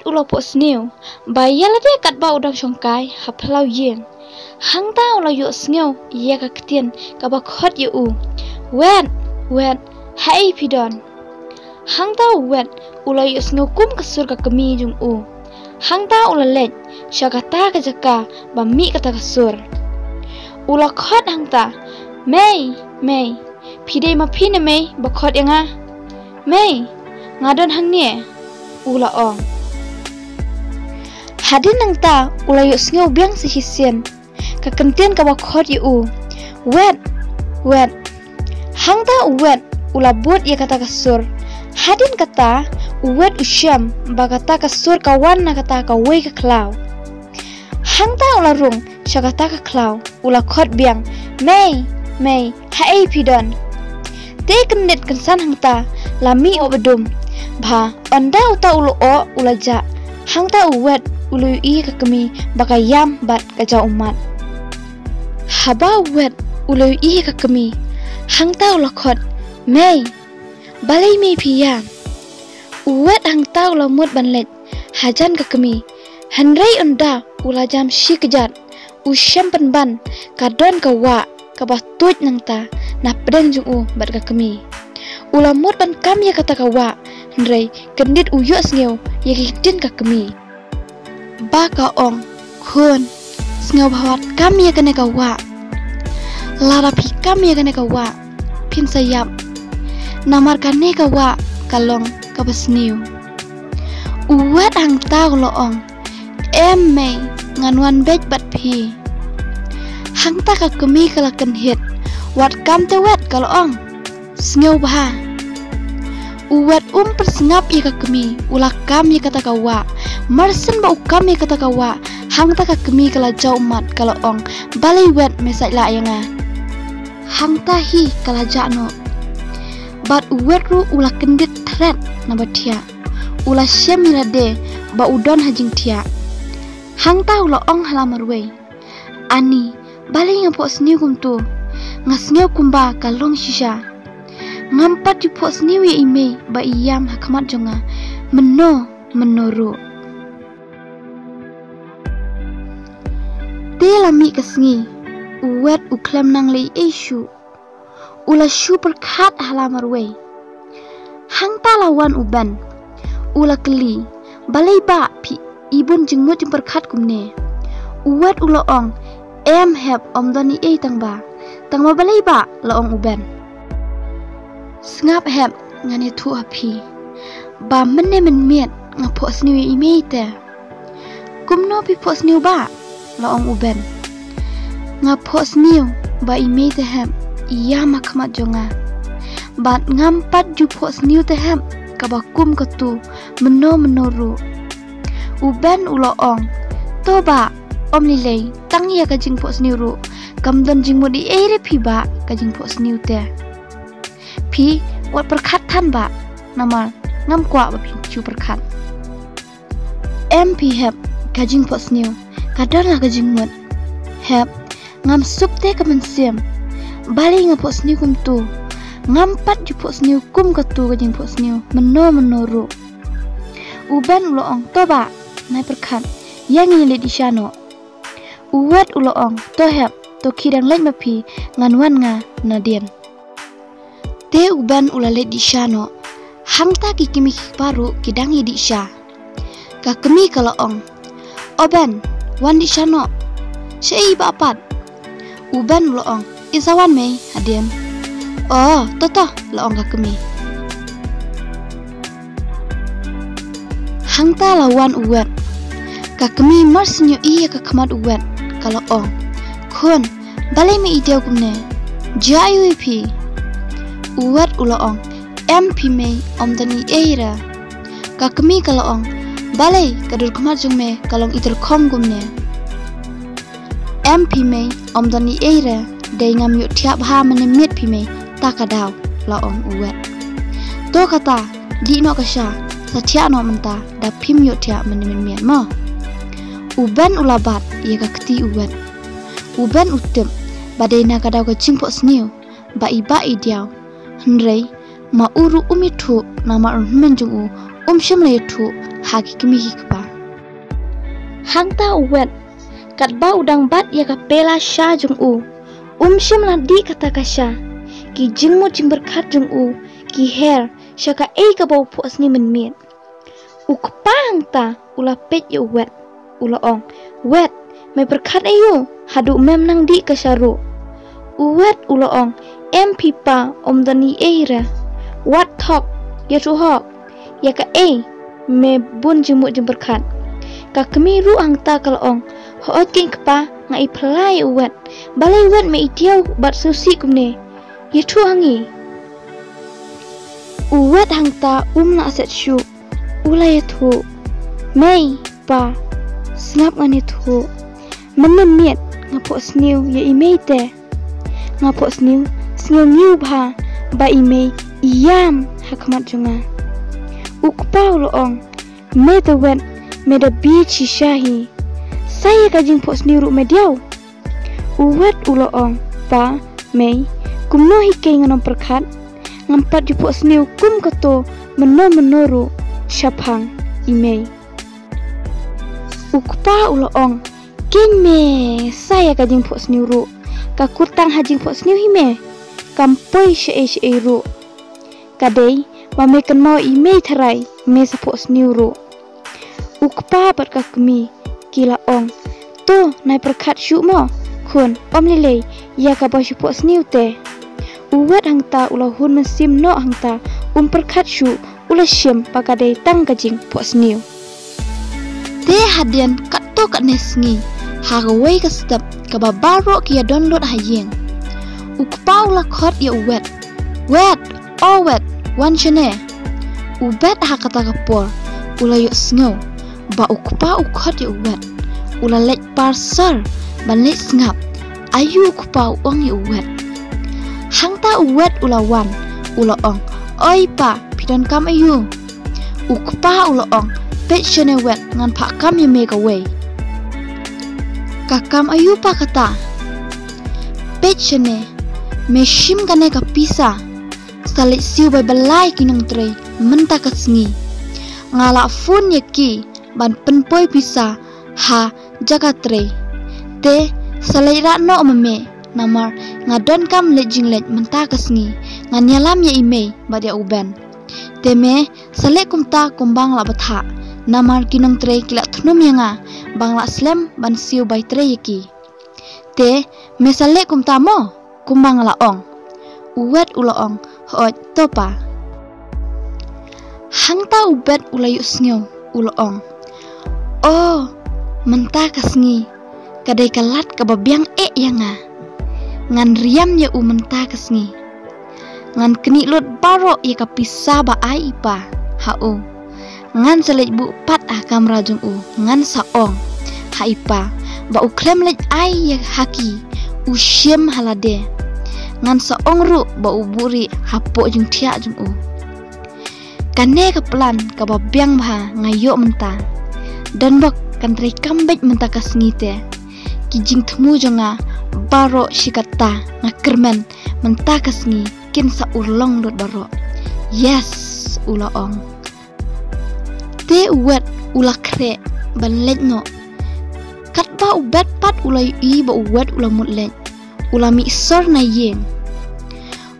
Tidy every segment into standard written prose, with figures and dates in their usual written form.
ulo po snew, bayala de kat ba udang shongkai haplau yen. Hang ta ulo yo snew, ye ka ktien ka ba khot ye u. Wet, hai pidon. Hang ta wet ulo yo snew kum kasur ka kemi jung u. Hang ta ulo lej, syakata ka jaka ba mi kata kasur. Ulo khot hang ta, Mei, pidei ma pine mei ba khot yanga. Mei, ngadon hang nie, ulo ong. Hadin nang ta ula yuk sngeu biang si hisien ka kentian ka khot yu u. Wet. Hang ta wet ula bot ye kata kasur. Hadin kata wet usyam ba kata kasur kawan na kata ka wei ka klau. Hang ta ula rung sya kata ka klau ula khot biang. Mei, hai pidon. Te kendet kensan hang ta lami o bedum. Ba onda uta ulo o ula ja. Hang ta wet ulu i ka kemi bakayam bat kaja umat. Haba wet ulu i ka kemi hang ta ula khot Mei balai mei piyam. Wet hang ta ula mut banlet hajan ka kemi hanrei onda ula jam shi kejat usyam penban kadon ka wa ka batut nang ta na pedang jung u bat ka kemi. Ula mut ban kam ya kata ka wa hanrei kendit uyo sngeu ye kitin ka kemi. Baka ong kun sngeu bawat kami ya kene kawa lara pi kami ya kene kawa pin sayap namar kane kawa kalong kabasniu uwet hang ta lo ong mei nganwan bej bat pi hang ta ka kemi kala ken hit wat kam te wet kalo ong sngeu bah uwet persngap ya ka kemi ula kam ya kata kawa marsen ba ukam ya kata kawa hang ta ka kemi kala jau mat kala ong balai wet mesai la yanga hang ta hi kala jano bat wet ru ula kendit thret na batia ula shemira de ba udon hajing tia hang ta ula ong halamar we ani balai ngapo sniu kum tu ngasngeu kumba kalong shisha ngampat di pos sniu ye ime ba iyam hakamat jonga menoro te lami kasngi uwet uklem nang lei eshu ula shu perkat halamar we hang ta lawan uban ula keli balai ba pi ibun jengmut jeng perkat kumne uwet ula ong hep omdani tangba balai ba la ong uban sngap hep ngani tu api ba menne men miet ngapo sniu ye ime te kumno pi po sniu ba la ong uben ngapo sniu ba ime te hem iya makmat jonga bat ngampat ju po sniu te hem kabakum ketu menoru uben ulo ong to ba om lilei tang ya ka jing po sniu ru kamdan jing modi ere pi ba ka jing po sniu te pi wat perkat tan ba namar ngam kwa ba pi chu perkat MP hep ka jing po sniu kadar la ka jing mut hep ngam sup te ka mensiam balai ngapo sniu kum tu ngampat ju po sniu kum ka tu ka jing po sniu menoru uban ulo ong to ba nai perkat yang ni le di shano uwet ulo ong to hep to kidang lej mapi nganwan nga nadien te uban ulale di shano hang ta ki kimi paru kidang ye di sha ka kemi kala ong oben wan di shano shei ba pat uban ulo ong isawan mei hadien oh toto la ong ka kemi hang ta lawan uwet ka kemi marsinyo iya ka kamat uwet kala ong kun balai me ideo kumne jayu ipi uwet ulo ong MP mei omdani eira ka kemi kala ong balai kadur kamat jung me kalong itel kom gumne MP mei omdani eira dei ngam yuk tiap ha menemit pi mei takadaw la ong uwet to kata di no kasha satia no menta da pim yuk tiap menemit mo uban ulabat ye ka keti uwet uban utem badai na kadaw ka jingpo sniu ba iba idiaw hnrei ma uru umithu nama menjung u shimle thu haki kimi hikba hang ta uwet kat ba udang bat ya kapela sha jung u shim la di kata kasha ki jingmo jing berkat jung u ki her shaka ka bau puas ni men u kpang ta ula pet ya uwet ula ong wet me berkat ayu hadu mem nang di kasharu uwet ula ong em pipa dani ra wat thok ya tu hok ya ka me bun jimut jim berkat ka kemi ru hang ta kalong ho king kpa ngai phlai uwet balai wet me itiau bat susi kumne ya tu hangi uwet hang ta na set shu ulai thu mei pa snap ngani thu menemiet ngapo sniu ya imei te ngapo sniu niu bha ba imei iam hakmat junga ukpa uloong me the wet me the beach shahi saya kajing po sniu ru mediau uwet uloong pa mei kumno hikei nganom perkat ngampat di po sniu kum kato menoru syapang imei ukpa uloong king me saya kajing po sniu ru kakutang hajing po sniu hime kampoi she ru kadai mame kan mau imei tharai me sapo sniu ru ukpa bat kakmi kila ong to nai perkat shu mo khun lele ya ka ba shu po sniu te uwet hang ta ula hun mesim no hang ta perkat shu ula shim pakadai tang kajing po sniu te hadian katto kat nesngi hagawai ka step ka babaro kia download hayeng ukpa ula khot ya uwet wet wan chene ubet hakata kapor ula yuk sngo ba ukpa ukhot ya uwet ula lek parsar ban lek ngap ayu ukpa uang ya uwet hang ta uwet ula wan ula ong oi pa pidon kam ayu ukpa ula ong pet chene wet ngan pak kam ya make away kakam ayu pa kata pet chene me shim kane ka pisa salik siu bai balai kinong tre menta kasngi ngala fun yaki ban penpoi pisa ha jaga tre te salai ra no mame namar ngadon kam lejing lej menta kasngi nganyalam ya imei badia uben te me salek kumta kumbang la batha namar kinong tre kila thnum yanga bangla slam ban siu bai tre yaki te me salek kumta mo kumbang la ong uwet ula ong hoj topa hang ta ubet ula yuk snyo ula ong menta kasngi kadai kalat kababiang yanga ngan riam ya menta kasngi ngan keni lot baro ya kapisa ba ai ipa hao ngan selej bu pat kam rajung ngan saong ha ipa ba klem lej ai ya haki usyem halade ngan saong ru ba uburi hapo jung thia jung kane ka plan ka babiang bha ngayo menta dan bak kan tre kambek menta kasngi te kijing thmu jonga baro shikata ngakermen menta kasngi kin sa urlong dot baro yes ula ong te uwet ula kre ban lej no kat ba ubet pat ula i ba uwet ula mut lej ula mi sor na yeng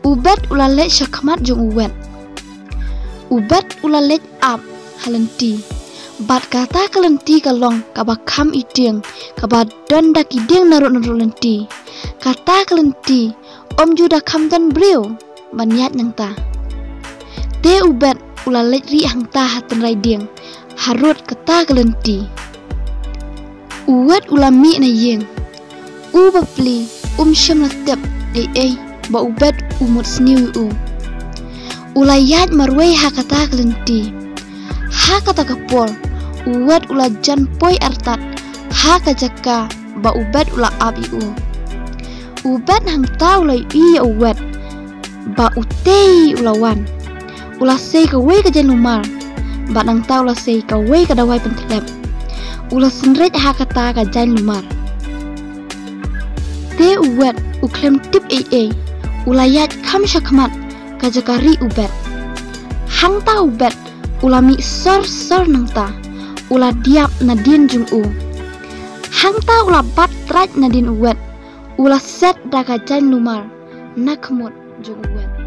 ubet ula lej shakmat jong ubet ula lej up halenti bat kata kalenti kalong kaba kam iting kaba donda kiding naruk lenti kata kalenti juda kam dan beliau banyat nang ta te ubet ula lej ri hang ta hatan riding harut kata kalenti uwet ula mi na yeng bapli syam latep ba ubet umut sniu ulayat marwei hakata kalenti hakata kapor uwet ula jan poi artat hakajaka ba ubet ula abi ubet hang ta ula i uwet ba utei ulawan ula sei ka wei ka jan lumar ba nang ta ula sei ka wei ka dawai pentlep ula senret hakata ka jan lumar te uwet uklem tip ulayat kam syakmat kajakari ubet hang ta ubet ulami sor nang ta ula diap nadin jung Hangta ula bat traj nadin uwet. Ula set daga jain lumar. Nakmut jung uwet.